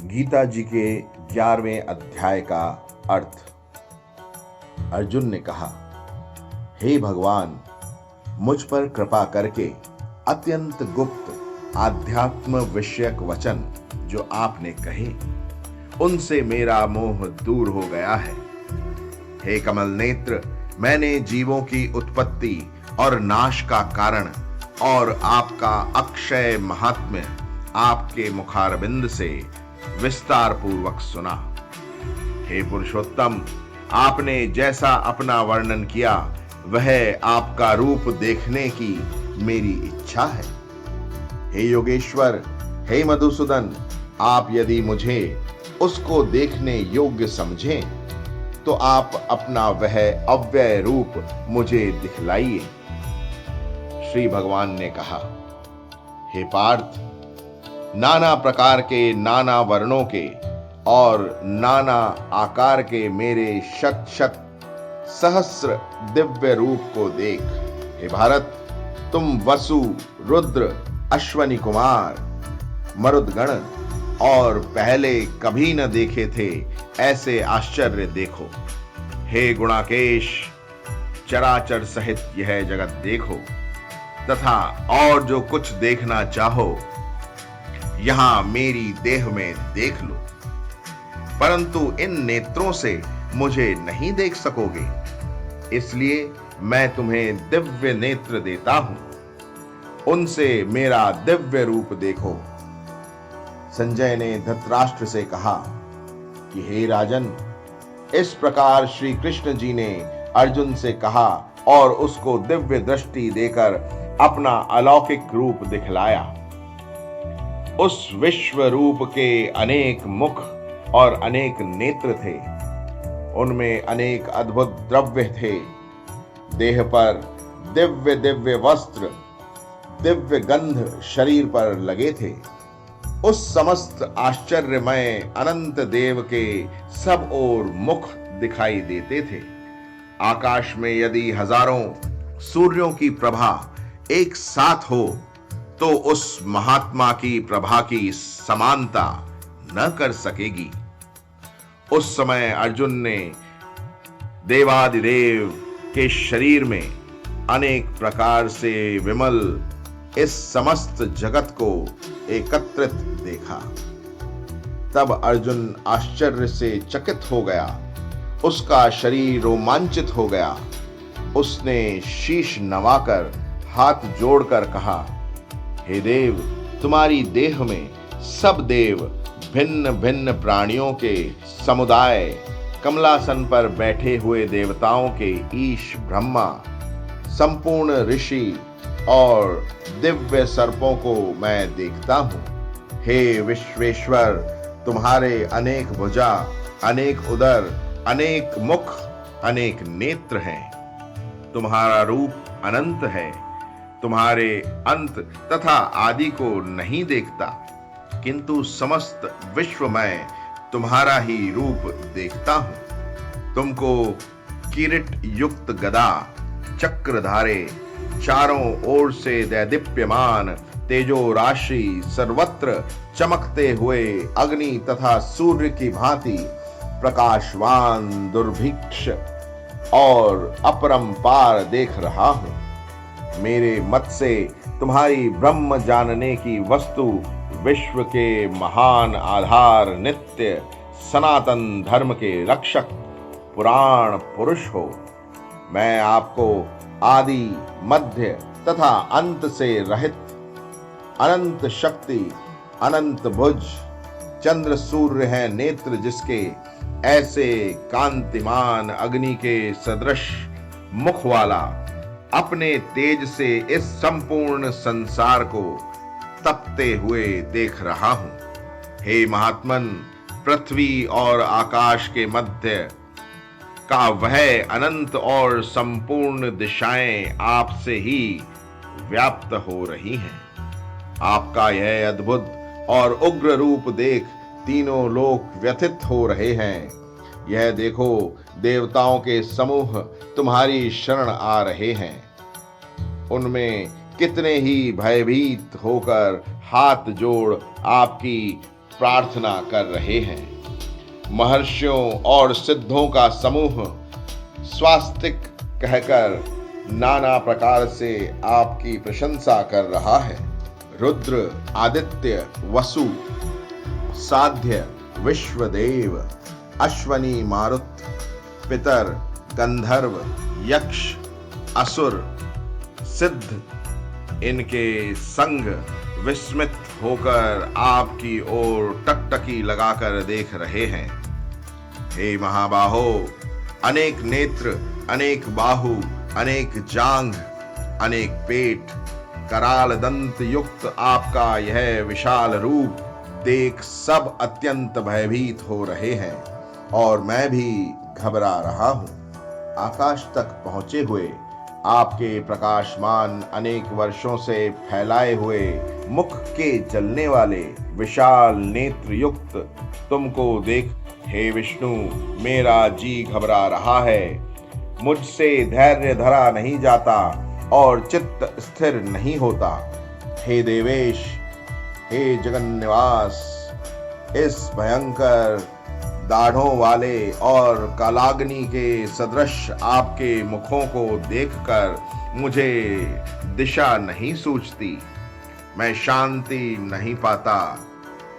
गीता जी के 11वें अध्याय का अर्थ। अर्जुन ने कहा, हे भगवान, मुझ पर कृपा करके अत्यंत गुप्त आध्यात्म विषयक वचन जो आपने कहे, उनसे मेरा मोह दूर हो गया है। हे कमल नेत्र, मैंने जीवों की उत्पत्ति और नाश का कारण और आपका अक्षय महात्म्य आपके मुखारविंद से विस्तार पूर्वक सुना। हे पुरुषोत्तम, आपने जैसा अपना वर्णन किया वह आपका रूप देखने की मेरी इच्छा है। हे योगेश्वर, हे मधुसूदन, आप यदि मुझे उसको देखने योग्य समझें तो आप अपना वह अव्यय रूप मुझे दिखलाइए। श्री भगवान ने कहा, हे पार्थ, नाना प्रकार के, नाना वर्णों के और नाना आकार के मेरे शत शत सहस्र दिव्य रूप को देख। हे भारत, तुम वसु, रुद्र, अश्वनी कुमार, मरुदगण और पहले कभी न देखे थे ऐसे आश्चर्य देखो। हे गुणाकेश, चराचर सहित यह जगत देखो तथा और जो कुछ देखना चाहो यहां मेरी देह में देख लो, परंतु इन नेत्रों से मुझे नहीं देख सकोगे, इसलिए मैं तुम्हें दिव्य नेत्र देता हूं, उनसे मेरा दिव्य रूप देखो। संजय ने धृतराष्ट्र से कहा कि हे राजन, इस प्रकार श्री कृष्ण जी ने अर्जुन से कहा और उसको दिव्य दृष्टि देकर अपना अलौकिक रूप दिखलाया। उस विश्व रूप के अनेक मुख और अनेक नेत्र थे, उनमें अनेक अद्भुत द्रव्य थे। देह पर दिव्य दिव्य वस्त्र, दिव्य गंध शरीर पर लगे थे। उस समस्त आश्चर्यमय अनंत देव के सब ओर मुख दिखाई देते थे। आकाश में यदि हजारों सूर्यों की प्रभा एक साथ हो तो उस महात्मा की प्रभा की समानता न कर सकेगी। उस समय अर्जुन ने देवादिदेव के शरीर में अनेक प्रकार से विमल इस समस्त जगत को एकत्रित देखा। तब अर्जुन आश्चर्य से चकित हो गया, उसका शरीर रोमांचित हो गया। उसने शीश नवाकर हाथ जोड़कर कहा, हे देव, तुम्हारी देह में सब देव, भिन्न भिन्न प्राणियों के समुदाय, कमलासन पर बैठे हुए देवताओं के ईश ब्रह्मा, संपूर्ण ऋषि और दिव्य सर्पों को मैं देखता हूं। हे विश्वेश्वर, तुम्हारे अनेक भुजा, अनेक उदर, अनेक मुख, अनेक नेत्र हैं। तुम्हारा रूप अनंत है, तुम्हारे अंत तथा आदि को नहीं देखता, किंतु समस्त विश्व में तुम्हारा ही रूप देखता हूं। तुमको किरीट युक्त गदा, चक्रधारे, चारों ओर से दैदीप्यमान तेजो राशि, सर्वत्र चमकते हुए अग्नि तथा सूर्य की भांति प्रकाशवान, दुर्भिक्ष और अपरंपार देख रहा हूं। मेरे मत से तुम्हारी ब्रह्म जानने की वस्तु विश्व के महान आधार, नित्य सनातन धर्म के रक्षक पुराण पुरुष हो। मैं आपको आदि, मध्य तथा अंत से रहित, अनंत शक्ति, अनंत भुज, चंद्र सूर्य है नेत्र जिसके, ऐसे कांतिमान अग्नि के सदृश मुख वाला, अपने तेज से इस संपूर्ण संसार को तपते हुए देख रहा हूं। हे महात्मन, पृथ्वी और आकाश के मध्य का वह अनंत और संपूर्ण दिशाएं आपसे ही व्याप्त हो रही हैं। आपका यह अद्भुत और उग्र रूप देख तीनों लोक व्यथित हो रहे हैं। यह देखो, देवताओं के समूह तुम्हारी शरण आ रहे हैं। उनमें कितने ही भयभीत होकर हाथ जोड़ आपकी प्रार्थना कर रहे हैं। महर्षियों और सिद्धों का समूह स्वास्तिक कहकर नाना प्रकार से आपकी प्रशंसा कर रहा है। रुद्र, आदित्य, वसु, साध्य, विश्वदेव, अश्वनी, मारुत, पितर, गंधर्व, यक्ष, असुर, सिद्ध इनके संग विस्मित होकर आपकी ओर टकटकी लगाकर देख रहे हैं। हे महाबाहो, अनेक नेत्र, अनेक बाहु, अनेक जांघ, अनेक पेट, कराल दंत युक्त आपका यह विशाल रूप देख सब अत्यंत भयभीत हो रहे हैं और मैं भी घबरा रहा हूं। आकाश तक पहुंचे हुए आपके प्रकाशमान अनेक वर्षों से फैलाए हुए मुख के जलने वाले विशाल नेत्र युक्त तुमको देख हे विष्णु मेरा जी घबरा रहा है। मुझसे धैर्य धरा नहीं जाता और चित्त स्थिर नहीं होता। हे देवेश, हे जगन्निवास, इस भयंकर दाढ़ों वाले और कालाग्नि के सदृश आपके मुखों को देखकर मुझे दिशा नहीं सूझती, मैं शांति नहीं पाता।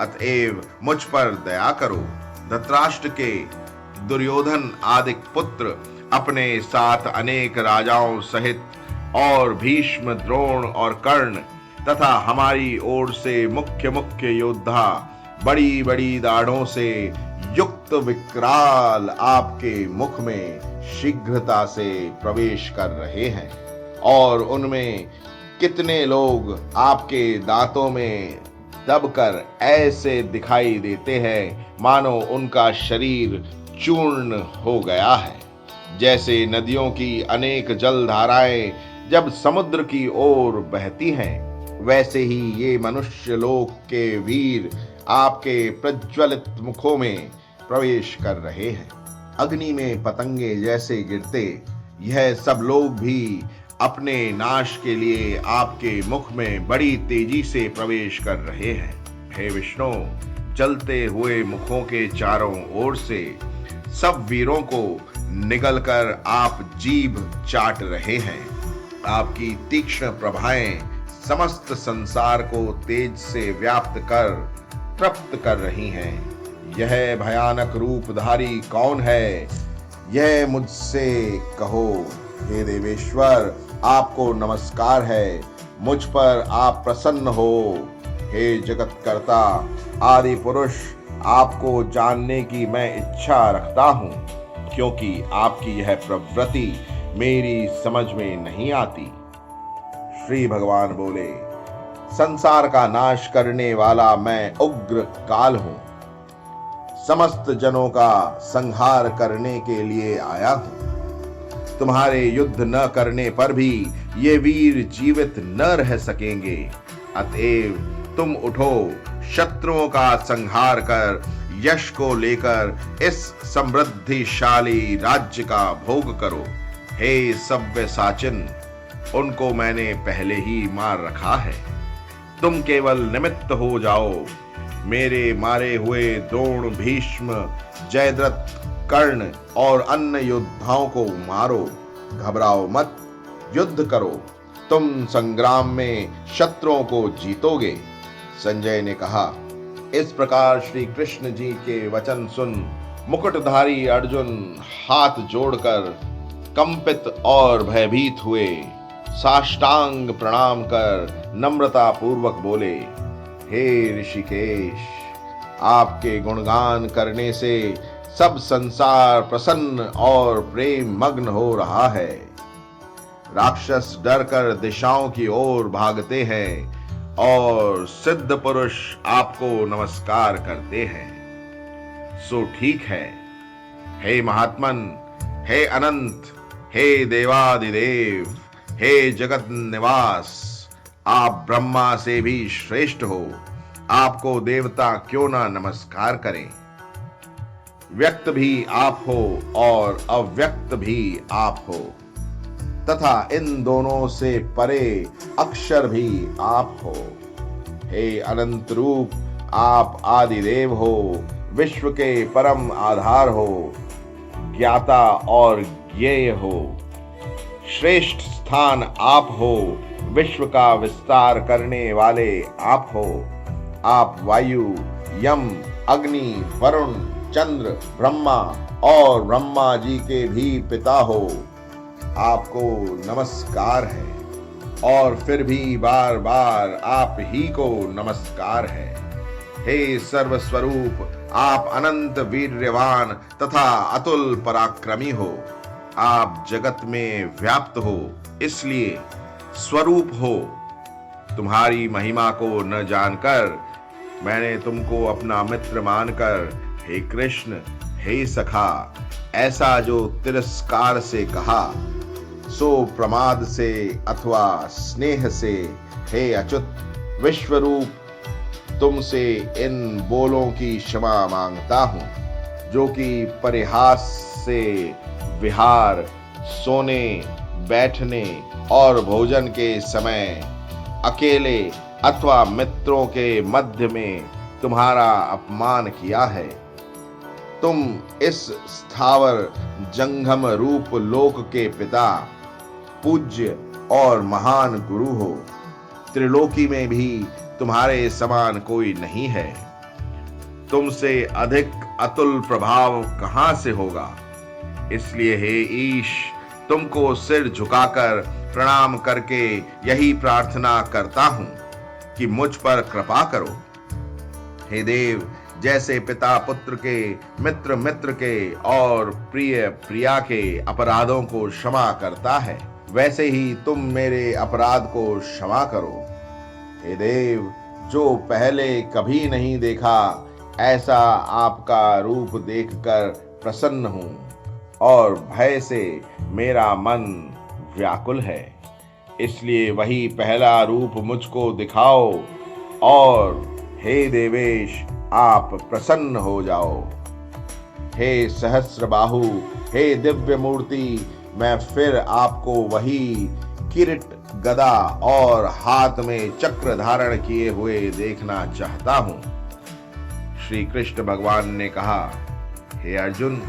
अतएव मुझ पर दया करो। धृतराष्ट्र के दुर्योधन आदि पुत्र अपने साथ अनेक राजाओं सहित और भीष्म, द्रोण और कर्ण तथा हमारी ओर से मुख्य मुख्य योद्धा बड़ी बड़ी दाढ़ों से युक्त विकराल आपके मुख में शीघ्रता से प्रवेश कर रहे हैं और उनमें कितने लोग आपके दांतों में दबकर ऐसे दिखाई देते हैं मानो उनका शरीर चूर्ण हो गया है। जैसे नदियों की अनेक जलधाराएं जब समुद्र की ओर बहती हैं, वैसे ही ये मनुष्य लोक के वीर आपके प्रज्वलित मुखों में प्रवेश कर रहे हैं। अग्नि में पतंगे जैसे गिरते यह सब लोग भी अपने नाश के लिए आपके मुख में बड़ी तेजी से प्रवेश कर रहे हैं। हे विष्णु, जलते हुए मुखों के चारों ओर से सब वीरों को निगलकर आप जीभ चाट रहे हैं। आपकी तीक्ष्ण प्रभाएं समस्त संसार को तेज से व्याप्त कर तृप्त कर रही हैं। यह भयानक रूपधारी कौन है, यह मुझसे कहो। हे देवेश्वर, आपको नमस्कार है, मुझ पर आप प्रसन्न हो। हे जगतकर्ता आदि पुरुष, आपको जानने की मैं इच्छा रखता हूँ, क्योंकि आपकी यह प्रवृत्ति मेरी समझ में नहीं आती। श्री भगवान बोले, संसार का नाश करने वाला मैं उग्र काल हूं, समस्त जनों का संहार करने के लिए आया हूं। तुम्हारे युद्ध न करने पर भी ये वीर जीवित न रह सकेंगे। अतएव तुम उठो, शत्रुओं का संहार कर यश को लेकर इस समृद्धिशाली राज्य का भोग करो। हे सव्यसाचिन, उनको मैंने पहले ही मार रखा है, तुम केवल निमित्त हो जाओ। मेरे मारे हुए द्रोण, भीष्म, जयद्रथ, कर्ण और अन्य योद्धाओं को मारो। घबराओ मत, युद्ध करो, तुम संग्राम में शत्रुओं को जीतोगे। संजय ने कहा। इस प्रकार श्री कृष्ण जी के वचन सुन मुकुटधारी अर्जुन हाथ जोड़कर कंपित और भयभीत हुए साष्टांग प्रणाम कर नम्रता पूर्वक बोले, हे ऋषिकेश, आपके गुणगान करने से सब संसार प्रसन्न और प्रेम मग्न हो रहा है। राक्षस डरकर दिशाओं की ओर भागते हैं और सिद्ध पुरुष आपको नमस्कार करते हैं। सो ठीक है, हे महात्मन, हे अनंत, हे देवादिदेव, हे जगत निवास, आप ब्रह्मा से भी श्रेष्ठ हो। आपको देवता क्यों ना नमस्कार करें। व्यक्त भी आप हो और अव्यक्त भी आप हो, तथा इन दोनों से परे अक्षर भी आप हो। हे अनंत रूप, आप आदिदेव हो, विश्व के परम आधार हो, ज्ञाता और ज्ञेय हो। श्रेष्ठ स्थान आप हो, विश्व का विस्तार करने वाले आप हो। आप वायु, यम, अग्नि, वरुण, चंद्र, ब्रह्मा और ब्रह्मा जी के भी पिता हो। आपको नमस्कार है और फिर भी बार बार आप ही को नमस्कार है। हे सर्वस्वरूप, आप अनंत वीर्यवान तथा अतुल पराक्रमी हो। आप जगत में व्याप्त हो, इसलिए स्वरूप हो। तुम्हारी महिमा को न जानकर मैंने तुमको अपना मित्र मानकर हे कृष्ण, हे सखा, ऐसा जो तिरस्कार से कहा, सो प्रमाद से अथवा स्नेह से हे अच्युत विश्वरूप, तुमसे इन बोलों की क्षमा मांगता हूँ, जो कि परिहास से विहार, सोने, बैठने और भोजन के समय अकेले अथवा मित्रों के मध्य में तुम्हारा अपमान किया है। तुम इस स्थावर जंगम रूप लोक के पिता, पूज्य और महान गुरु हो। त्रिलोकी में भी तुम्हारे समान कोई नहीं है। तुमसे अधिक अतुल प्रभाव कहां से होगा। इसलिए हे ईश, तुमको सिर झुकाकर प्रणाम करके यही प्रार्थना करता हूं कि मुझ पर कृपा करो। हे देव, जैसे पिता पुत्र के, मित्र मित्र के और प्रिय प्रिया के अपराधों को क्षमा करता है, वैसे ही तुम मेरे अपराध को क्षमा करो। हे देव, जो पहले कभी नहीं देखा, ऐसा आपका रूप देखकर प्रसन्न हूं और भय से मेरा मन व्याकुल है। इसलिए वही पहला रूप मुझको दिखाओ और हे देवेश, आप प्रसन्न हो जाओ। हे सहस्रबाहु, हे दिव्य मूर्ति, मैं फिर आपको वही किरीट, गदा और हाथ में चक्र धारण किए हुए देखना चाहता हूं। श्री कृष्ण भगवान ने कहा, हे अर्जुन,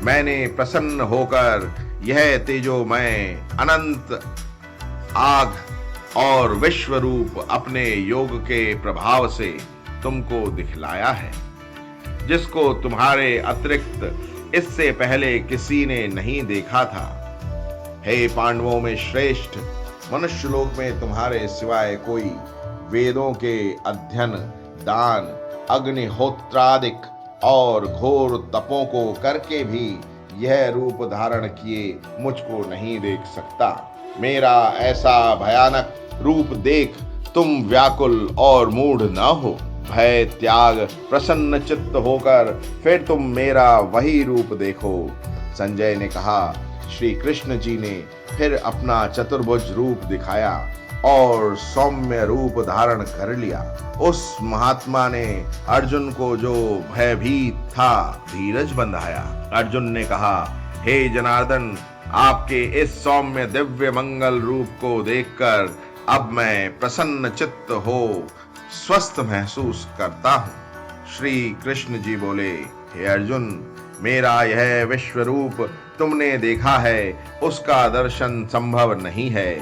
मैंने प्रसन्न होकर यह तेजोमय अनंत आग और विश्व रूप अपने योग के प्रभाव से तुमको दिखलाया है, जिसको तुम्हारे अतिरिक्त इससे पहले किसी ने नहीं देखा था। हे पांडवों में श्रेष्ठ, मनुष्य लोक में तुम्हारे सिवाय कोई वेदों के अध्ययन, दान, अग्निहोत्रादिक और घोर तपों को करके भी यह रूप धारण किए मुझको नहीं देख सकता। मेरा ऐसा भयानक रूप देख तुम व्याकुल और मूढ़ न हो। भय त्याग प्रसन्न चित्त होकर फिर तुम मेरा वही रूप देखो। संजय ने कहा, श्री कृष्ण जी ने फिर अपना चतुर्भुज रूप दिखाया और सौम्य रूप धारण कर लिया। उस महात्मा ने अर्जुन को, जो भयभीत था, धीरज बंधाया। अर्जुन ने कहा, हे जनार्दन, आपके इस सौम्य दिव्य मंगल रूप को देखकर अब मैं प्रसन्न चित्त हो स्वस्थ महसूस करता हूँ। श्री कृष्ण जी बोले, हे अर्जुन, मेरा यह विश्व रूप तुमने देखा है, उसका दर्शन संभव नहीं है।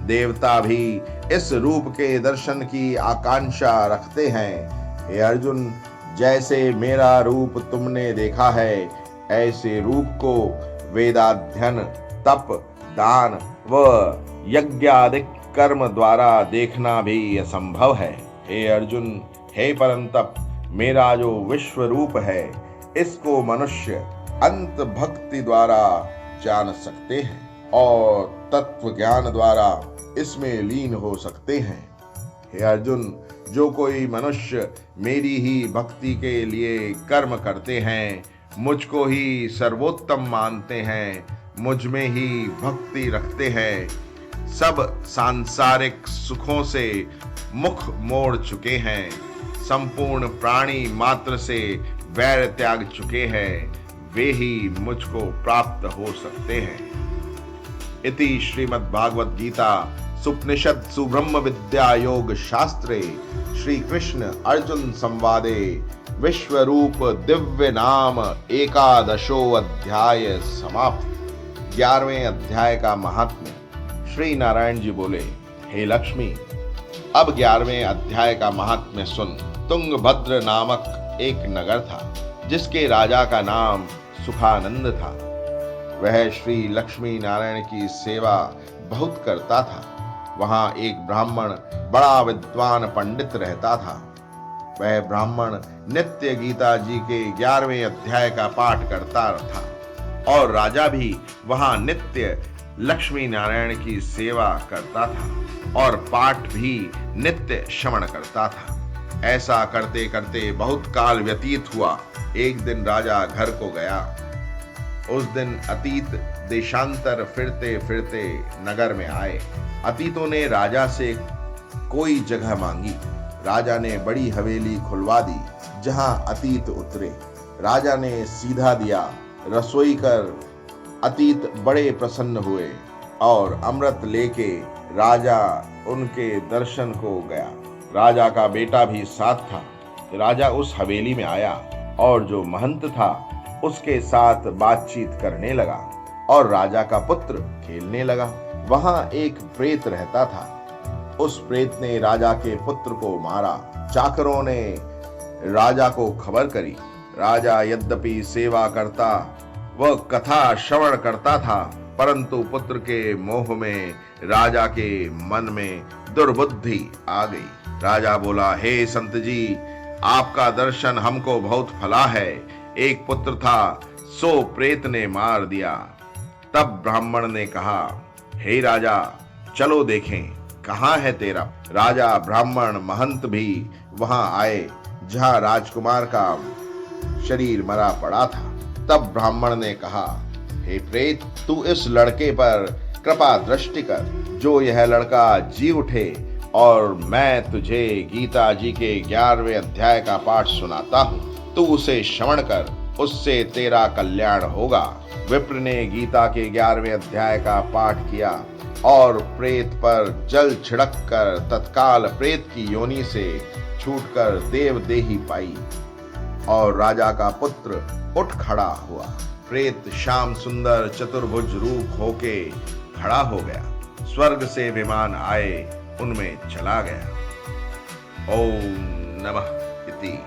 देवता भी इस रूप के दर्शन की आकांक्षा रखते हैं। हे अर्जुन, जैसे मेरा रूप तुमने देखा है, ऐसे रूप को वेदाध्ययन, तप, दान व यज्ञादिक कर्म द्वारा देखना भी असंभव है। हे अर्जुन, हे परंतप, मेरा जो विश्व रूप है, इसको मनुष्य अंत भक्ति द्वारा जान सकते हैं और तत्व ज्ञान द्वारा इसमें लीन हो सकते हैं। हे अर्जुन, जो कोई मनुष्य मेरी ही भक्ति के लिए कर्म करते हैं, मुझको ही सर्वोत्तम मानते हैं, मुझ में ही भक्ति रखते हैं, सब सांसारिक सुखों से मुख मोड़ चुके हैं, संपूर्ण प्राणी मात्र से वैर त्याग चुके हैं, वे ही मुझको प्राप्त हो सकते हैं। इति श्रीमद्भागवत गीता सुपनिषत्सु ब्रह्म विद्या योग शास्त्रे श्री कृष्ण अर्जुन संवादे विश्वरूप दिव्य नाम एकादशो अध्याय समाप्त। 11वें अध्याय का महात्म्य। श्री नारायण जी बोले, हे लक्ष्मी, अब 11वें अध्याय का महात्म्य सुन। तुंगभद्र नामक एक नगर था जिसके राजा का नाम सुखानंद था। वह श्री लक्ष्मी नारायण की सेवा बहुत करता था। वहां एक ब्राह्मण बड़ा विद्वान पंडित रहता था। वह ब्राह्मण नित्य गीता जी के 11वें अध्याय का पाठ करता था और राजा भी वहां नित्य लक्ष्मी नारायण की सेवा करता था और पाठ भी नित्य श्रवण करता था। ऐसा करते करते बहुत काल व्यतीत हुआ। एक दिन राजा घर को गया। उस दिन अतीत देशांतर फिरते फिरते नगर में आए। अतीतों ने राजा से कोई जगह मांगी। राजा ने बड़ी हवेली खुलवा दी जहां अतीत उतरे। राजा ने सीधा दिया, रसोई कर अतीत बड़े प्रसन्न हुए और अमृत लेके राजा उनके दर्शन को गया। राजा का बेटा भी साथ था। राजा उस हवेली में आया और जो महंत था उसके साथ बातचीत करने लगा और राजा का पुत्र खेलने लगा। वहां एक प्रेत रहता था। उस प्रेत ने राजा के पुत्र को मारा। चाकरों ने राजा को खबर करी। राजा यद्यपि सेवा करता वह कथा श्रवण करता था, परंतु पुत्र के मोह में राजा के मन में दुर्बुद्धि आ गई। राजा बोला, हे संत जी, आपका दर्शन हमको बहुत फला है। एक पुत्र था, सो प्रेत ने मार दिया। तब ब्राह्मण ने कहा, हे राजा, चलो देखें कहाँ है तेरा। राजा, ब्राह्मण, महंत भी वहां आए जहां राजकुमार का शरीर मरा पड़ा था। तब ब्राह्मण ने कहा, हे प्रेत, तू इस लड़के पर कृपा दृष्टि कर। जो यह लड़का जी उठे और मैं तुझे गीता जी के 11वें अध्याय का पाठ सुनाता हूँ, तू उसे श्रवण कर, उससे तेरा कल्याण होगा। विप्र ने गीता के 11वें अध्याय का पाठ किया और प्रेत पर जल छिड़क कर तत्काल प्रेत की योनि से छूटकर देव देही पाई और राजा का पुत्र उठ खड़ा हुआ। प्रेत श्याम सुंदर चतुर्भुज रूप होके खड़ा हो गया। स्वर्ग से विमान आए, उनमें चला गया। ओम नमः इति।